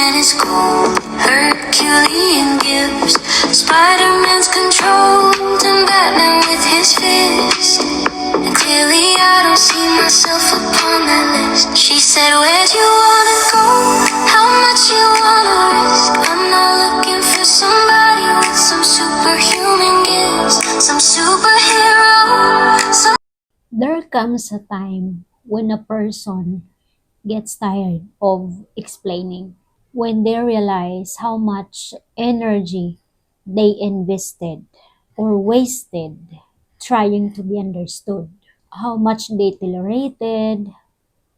and his cold Herculean gifts. Spider-Man's controlled and Batman with his fist. And clearly I don't see myself upon that list. She said, where'd you wanna go? How much you wanna risk? I'm not looking for somebody with some superhuman gifts, some superhero, some. There comes a time when a person gets tired of explaining, when they realize how much energy they invested or wasted trying to be understood, how much they tolerated,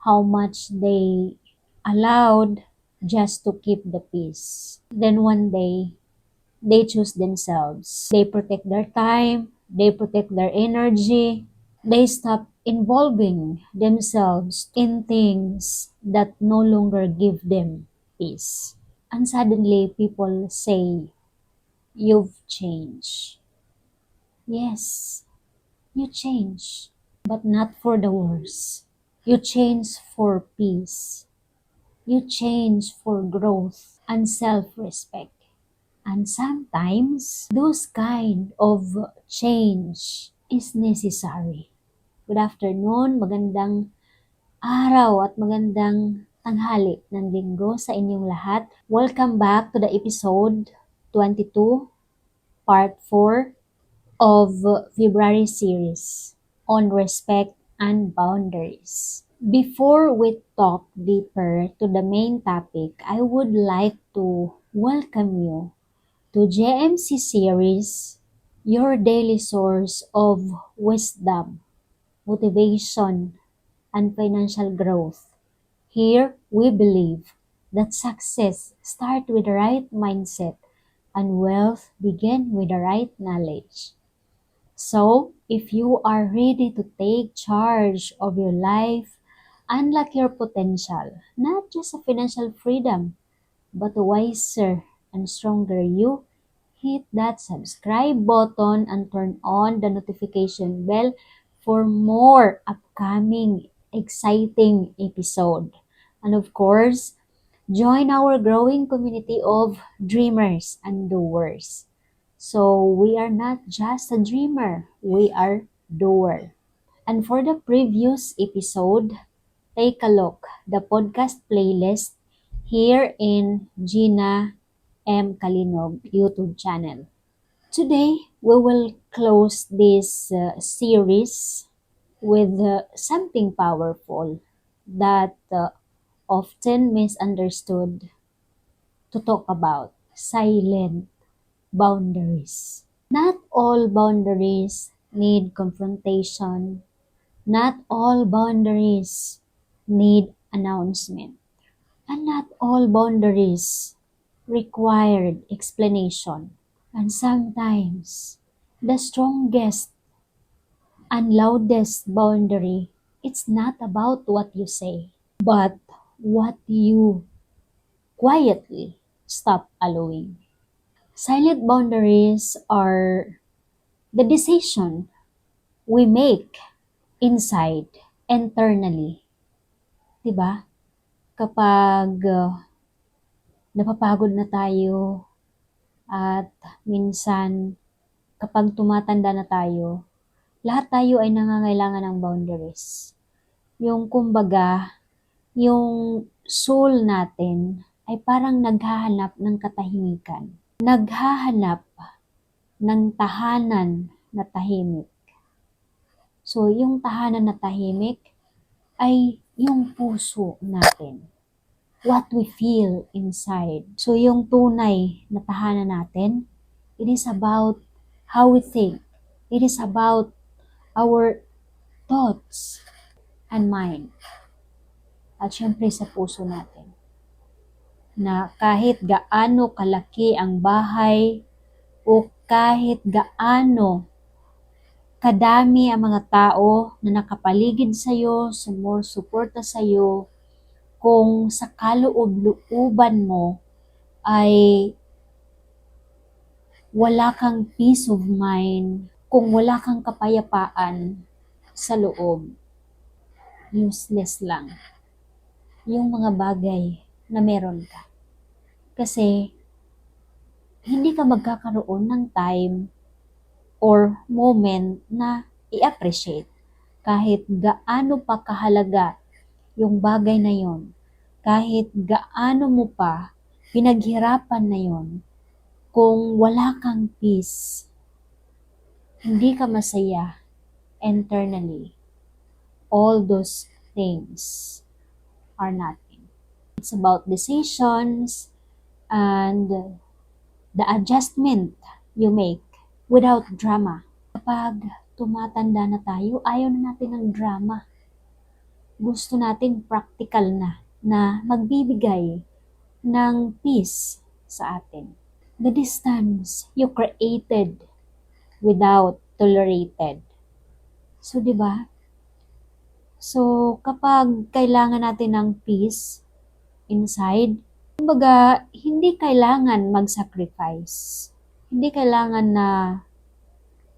how much they allowed just to keep the peace. Then one day, they choose themselves. They protect their time, they protect their energy, they stop involving themselves in things that no longer give them peace. And suddenly people say, you've changed. Yes, you change, but not for the worse. You change for peace. You change for growth and self-respect. And sometimes, those kind of change is necessary. Good afternoon, magandang araw at magandang tanghali ng linggo sa inyong lahat. Welcome back to the episode 22, part 4 of February series on respect and boundaries. Before we talk deeper to the main topic, I would like to welcome you to JMC series, your daily source of wisdom, motivation, and financial growth. Here, we believe that success starts with the right mindset and wealth begins with the right knowledge. So, if you are ready to take charge of your life, unlock your potential, not just a financial freedom, but a wiser and stronger you, hit that subscribe button and turn on the notification bell for more upcoming exciting episode. And of course, join our growing community of dreamers and doers. So we are not just a dreamer, we are doer. And for the previous episode, take a look the podcast playlist here in Gina M. Kalinog YouTube channel. Today, we will close this series with something powerful that often misunderstood to talk about: silent boundaries. Not all boundaries need confrontation. Not all boundaries need announcement. And not all boundaries required explanation. And sometimes, the strongest and loudest boundary, it's not about what you say, but what you quietly stop allowing. Silent boundaries are the decision we make inside, internally. Diba? Kapag napapagod na tayo at minsan kapag tumatanda na tayo, lahat tayo ay nangangailangan ng boundaries. Yung kumbaga, yung soul natin ay parang naghahanap ng katahimikan. Naghahanap ng tahanan na tahimik. So, yung tahanan na tahimik ay yung puso natin. What we feel inside. So, yung tunay na tahanan natin, it is about how we think. It is about our thoughts and mind. At syempre sa puso natin. Na kahit gaano kalaki ang bahay o kahit gaano kadami ang mga tao na nakapaligid sa iyo, sumusuporta sa iyo, kung sa kaloob-looban mo ay wala kang peace of mind, kung wala kang kapayapaan sa loob, useless lang yung mga bagay na meron ka. Kasi hindi ka magkakaroon ng time or moment na i-appreciate kahit gaano pa kahalaga yung bagay na yon, kahit gaano mo pa pinaghirapan na yon, kung wala kang peace, hindi ka masaya internally, all those things are nothing. It's about decisions and the adjustment you make without drama. Kapag tumatanda na tayo, ayaw na natin ng drama. Gusto natin practical na magbibigay ng peace sa atin. The distance you created without tolerated. So, di ba? So, kapag kailangan natin ng peace inside, kumbaga, hindi kailangan mag-sacrifice. Hindi kailangan na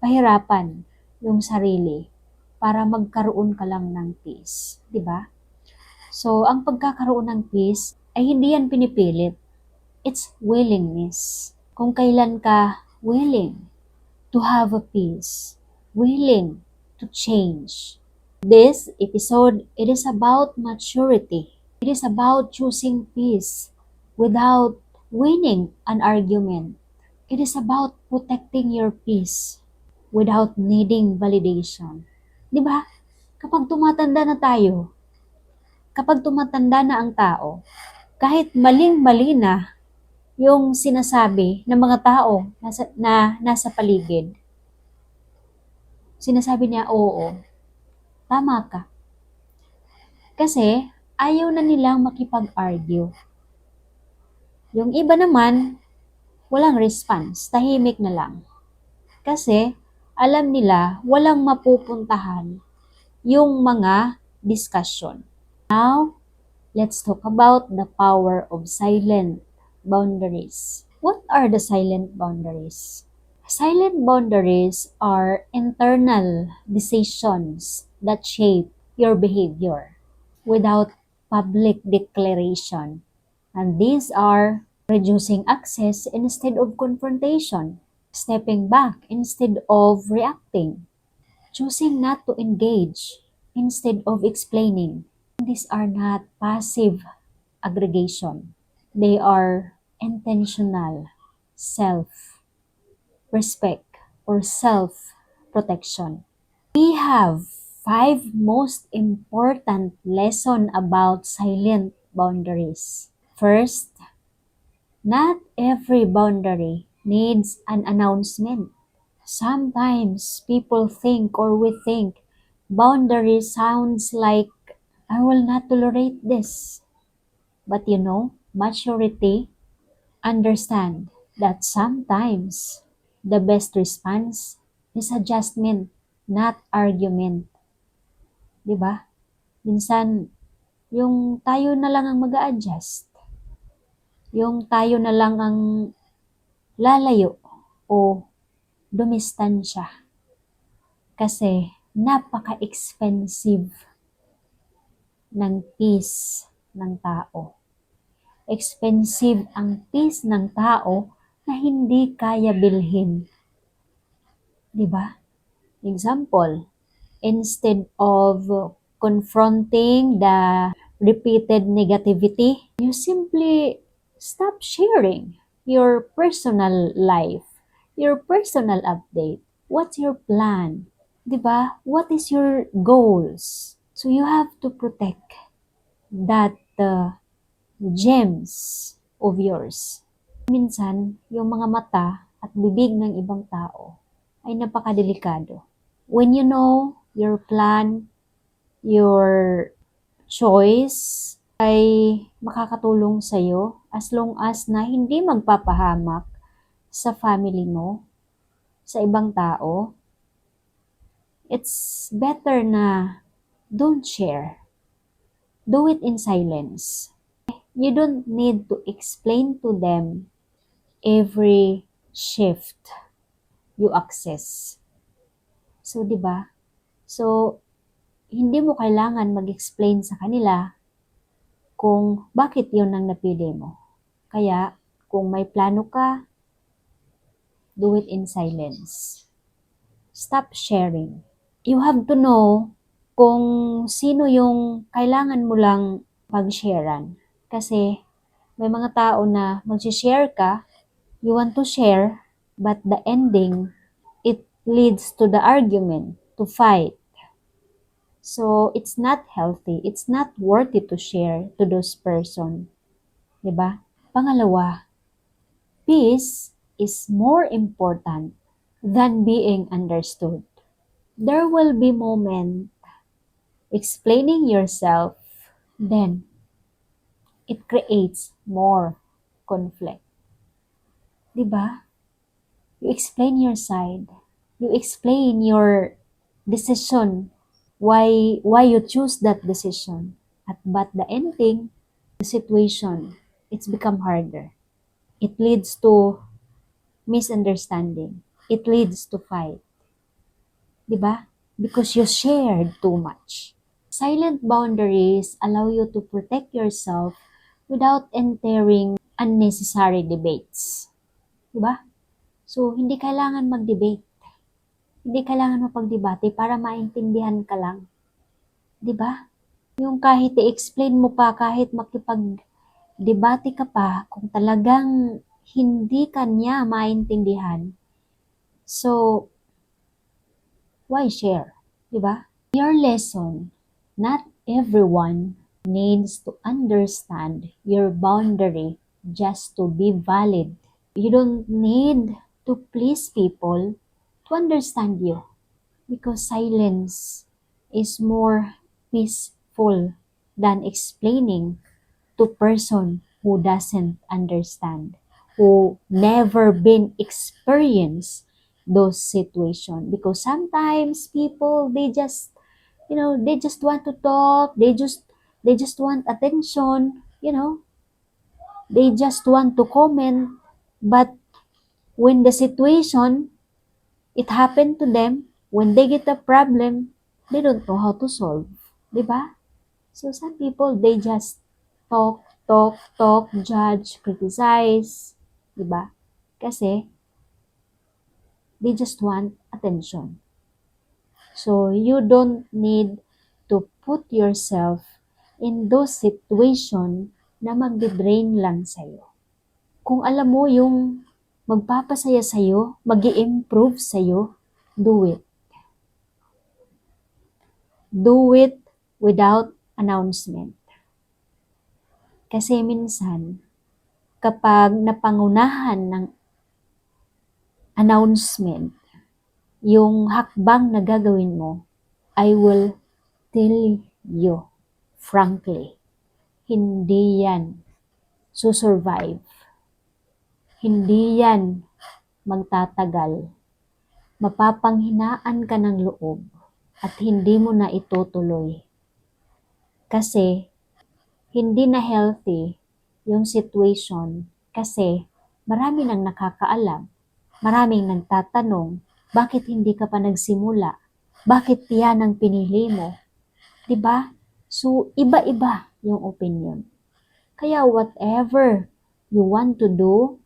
pahirapan yung sarili para magkaroon ka lang ng peace. Di ba? So, ang pagkakaroon ng peace ay hindi yan pinipilit. It's willingness. Kung kailan ka willing to have a peace, willing to change. This episode, it is about maturity. It is about choosing peace without winning an argument. It is about protecting your peace without needing validation. Di ba? Kapag tumatanda na tayo, kapag tumatanda na ang tao, kahit maling-mali na yung sinasabi ng mga tao nasa paligid, sinasabi niya, oo, tama ka. Kasi ayaw na nilang makipag-argue. Yung iba naman, walang response, tahimik na lang. Kasi alam nila walang mapupuntahan yung mga discussion. Now, let's talk about the power of silent boundaries. What are the silent boundaries? Silent boundaries are internal decisions that shape your behavior without public declaration. And these are reducing access instead of confrontation, stepping back instead of reacting, choosing not to engage instead of explaining. These are not passive aggregation. They are intentional self-respect or self-protection. We have 5 most important lessons about silent boundaries. First, not every boundary needs an announcement. Sometimes people think or we think boundary sounds like, I will not tolerate this. But you know, maturity understand that sometimes the best response is adjustment, not argument. Diba? Minsan, yung tayo na lang ang mag-a-adjust. Yung tayo na lang ang lalayo o dumistansya. Kasi napaka-expensive ng peace ng tao. Expensive ang peace ng tao na hindi kaya bilhin. Diba? Example, instead of confronting the repeated negativity, you simply stop sharing your personal life, your personal update. What's your plan? Diba? What is your goals? So you have to protect that gems of yours. Minsan, yung mga mata at bibig ng ibang tao ay napakadelikado. When you know your plan, your choice ay makakatulong sa'yo as long as na hindi magpapahamak sa family mo, sa ibang tao, it's better na don't share. Do it in silence. You don't need to explain to them every shift you access. So, di ba? So, hindi mo kailangan mag-explain sa kanila kung bakit yun ang napili mo. Kaya, Kung may plano ka, do it in silence. Stop sharing. You have to know kung sino yung kailangan mo lang pag-sharean. Kasi may mga tao na mag-share ka, you want to share, but the ending, it leads to the argument, to fight. So, it's not healthy. It's not worth it to share to those person. Diba? Pangalawa, peace is more important than being understood. There will be moment explaining yourself, then it creates more conflict. Diba? You explain your side. You explain your decision, why you choose that decision. But the ending, the situation, it's become harder. It leads to misunderstanding. It leads to fight. Diba? Because you shared too much. Silent boundaries allow you to protect yourself without entering unnecessary debates. Diba? So, hindi kailangan mag-debate. Hindi kailangan mapagdebate para maintindihan ka lang. Diba? Yung kahit i-explain mo pa, kahit makipag-debate ka pa, kung talagang hindi ka niya maintindihan, so, why share? Diba? Your lesson, not everyone needs to understand your boundary just to be valid. You don't need to please people to understand you, because silence is more peaceful than explaining to person who doesn't understand, who never been experienced those situations. Because sometimes people, they just want to talk, they just want attention, they just want to comment, but when the situation, it happened to them, when they get a problem, they don't know how to solve. Diba? So some people, they just talk, judge, criticize. Diba? Kasi, they just want attention. So you don't need to put yourself in those situation na magdi-drain lang sa'yo. Kung alam mo yung magpapasaya sa'yo, mag-i-improve sa'yo, do it. Do it without announcement. Kasi minsan, kapag napangunahan ng announcement, yung hakbang na gagawin mo, I will tell you frankly, hindi yan susurvive. Hindi yan magtatagal. Mapapanghinaan ka ng loob at hindi mo na itutuloy. Kasi hindi na healthy yung situation, kasi marami nang nakakaalam, maraming nagtatanong, bakit hindi ka pa nagsimula? Bakit yan ang pinili mo? Diba? So, iba-iba yung opinion. Kaya whatever you want to do,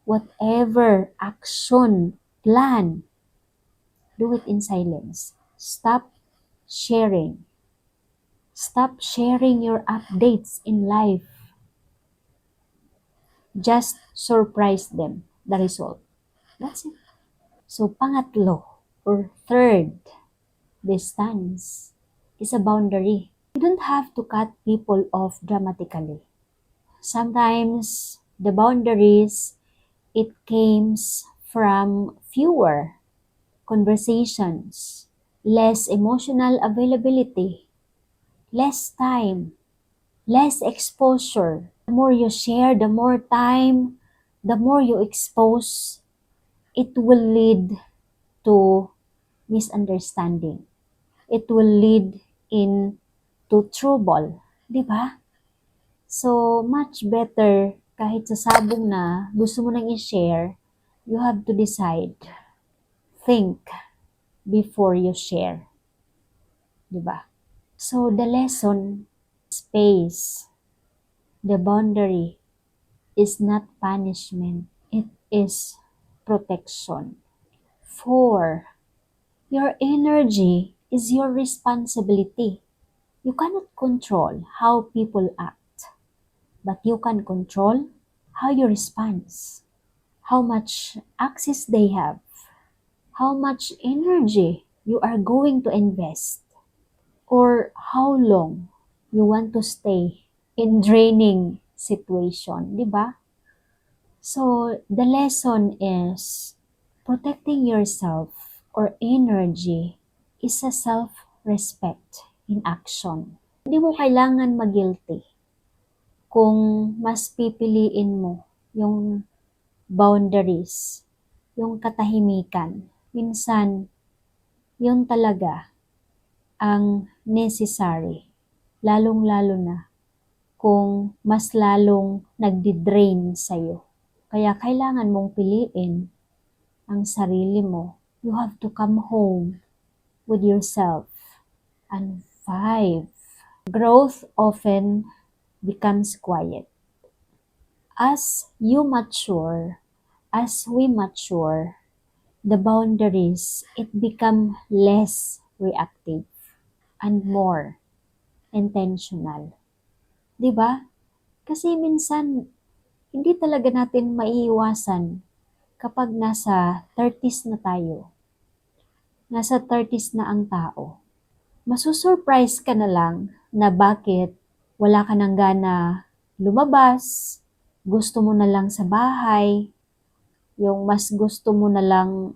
whatever action, plan, do it in silence. Stop sharing. Stop sharing your updates in life. Just surprise them, the result. That's it. So, pangatlo or third, distance is a boundary. You don't have to cut people off dramatically. Sometimes, the boundaries, it comes from fewer conversations, less emotional availability, less time, less exposure. The more you share, the more time, the more you expose, it will lead to misunderstanding. It will lead into trouble. Diba? So, much better, kahit sa sabong na gusto mo nang i-share, you have to decide. Think before you share. Diba? So, the lesson, space, the boundary, is not punishment, it is protection. 4. Your energy is your responsibility. You cannot control how people act, but you can control how you respond, how much access they have, how much energy you are going to invest, or how long you want to stay in draining situation, di ba? So, the lesson is protecting yourself or energy is a self-respect in action. Hindi mo kailangan mag-guilty kung mas pipiliin mo yung boundaries, yung katahimikan. Minsan, yun talaga ang necessary, lalong-lalo na kung mas lalong nagdi-drain sa'yo. Kaya kailangan mong piliin ang sarili mo. You have to come home with yourself. And 5, growth often becomes quiet. As you mature, as we mature, the boundaries, it become less reactive and more intentional. 'Di ba? Kasi minsan, hindi talaga natin maiiwasan kapag nasa 30s na tayo. Nasa 30s na ang tao. Masusurprise ka na lang na bakit wala ka nang gana lumabas, gusto mo na lang sa bahay, yung mas gusto mo na lang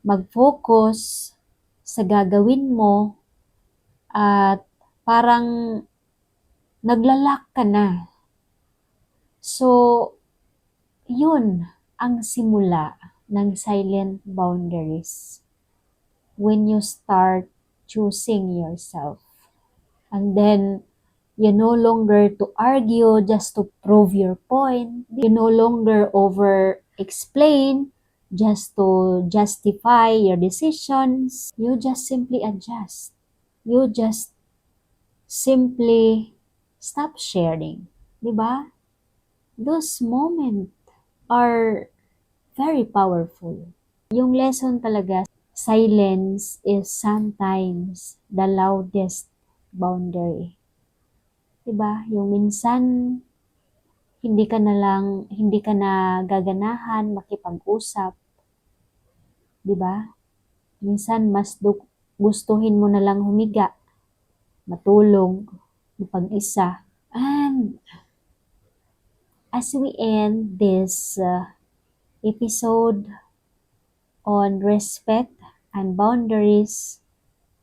mag-focus sa gagawin mo, at parang naglalak ka na. So, yun ang simula ng silent boundaries. When you start choosing yourself. And then, you no longer to argue just to prove your point. You no longer over-explain just to justify your decisions. You just simply adjust. You just simply stop sharing. Diba? Those moments are very powerful. Yung lesson talaga, silence is sometimes the loudest boundary. Diba? Yung minsan, hindi ka na gaganahan makipag-usap. Diba? Minsan, mas gustuhin mo na lang humiga, matulog, mapag-isa. And as we end this episode on respect and boundaries,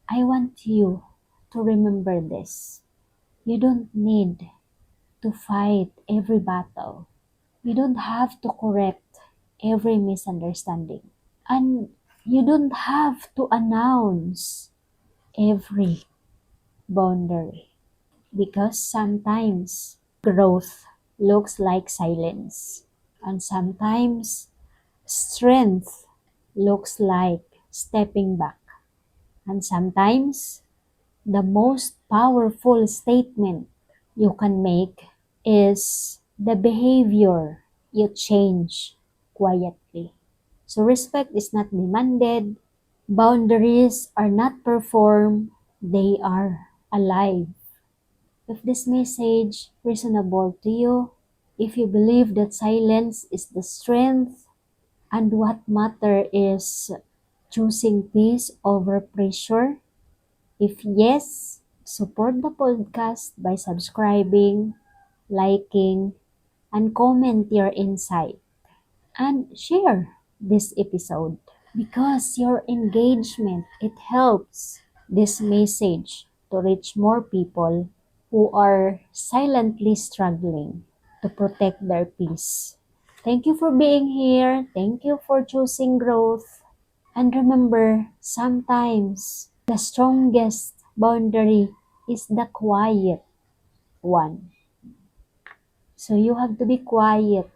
I want you to remember this. You don't need to fight every battle. You don't have to correct every misunderstanding. And you don't have to announce every boundary. Because sometimes growth looks like silence. And sometimes strength looks like stepping back. And sometimes the most powerful statement you can make is the behavior you change quietly. So respect is not demanded, boundaries are not performed, they are alive. If this message reasonable to you, if you believe that silence is the strength and what matter is choosing peace over pressure, if yes, support the podcast by subscribing, liking, and comment your insight. And share this episode because your engagement, it helps this message to reach more people who are silently struggling to protect their peace. Thank you for being here. Thank you for choosing growth. And remember, sometimes the strongest boundary is the quiet one. So you have to be quiet.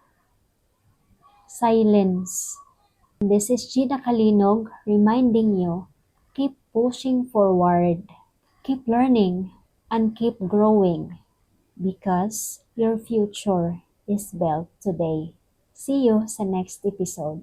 Silence. This is Gina Kalinog reminding you, keep pushing forward, keep learning, and keep growing because your future is built today. See you sa next episode.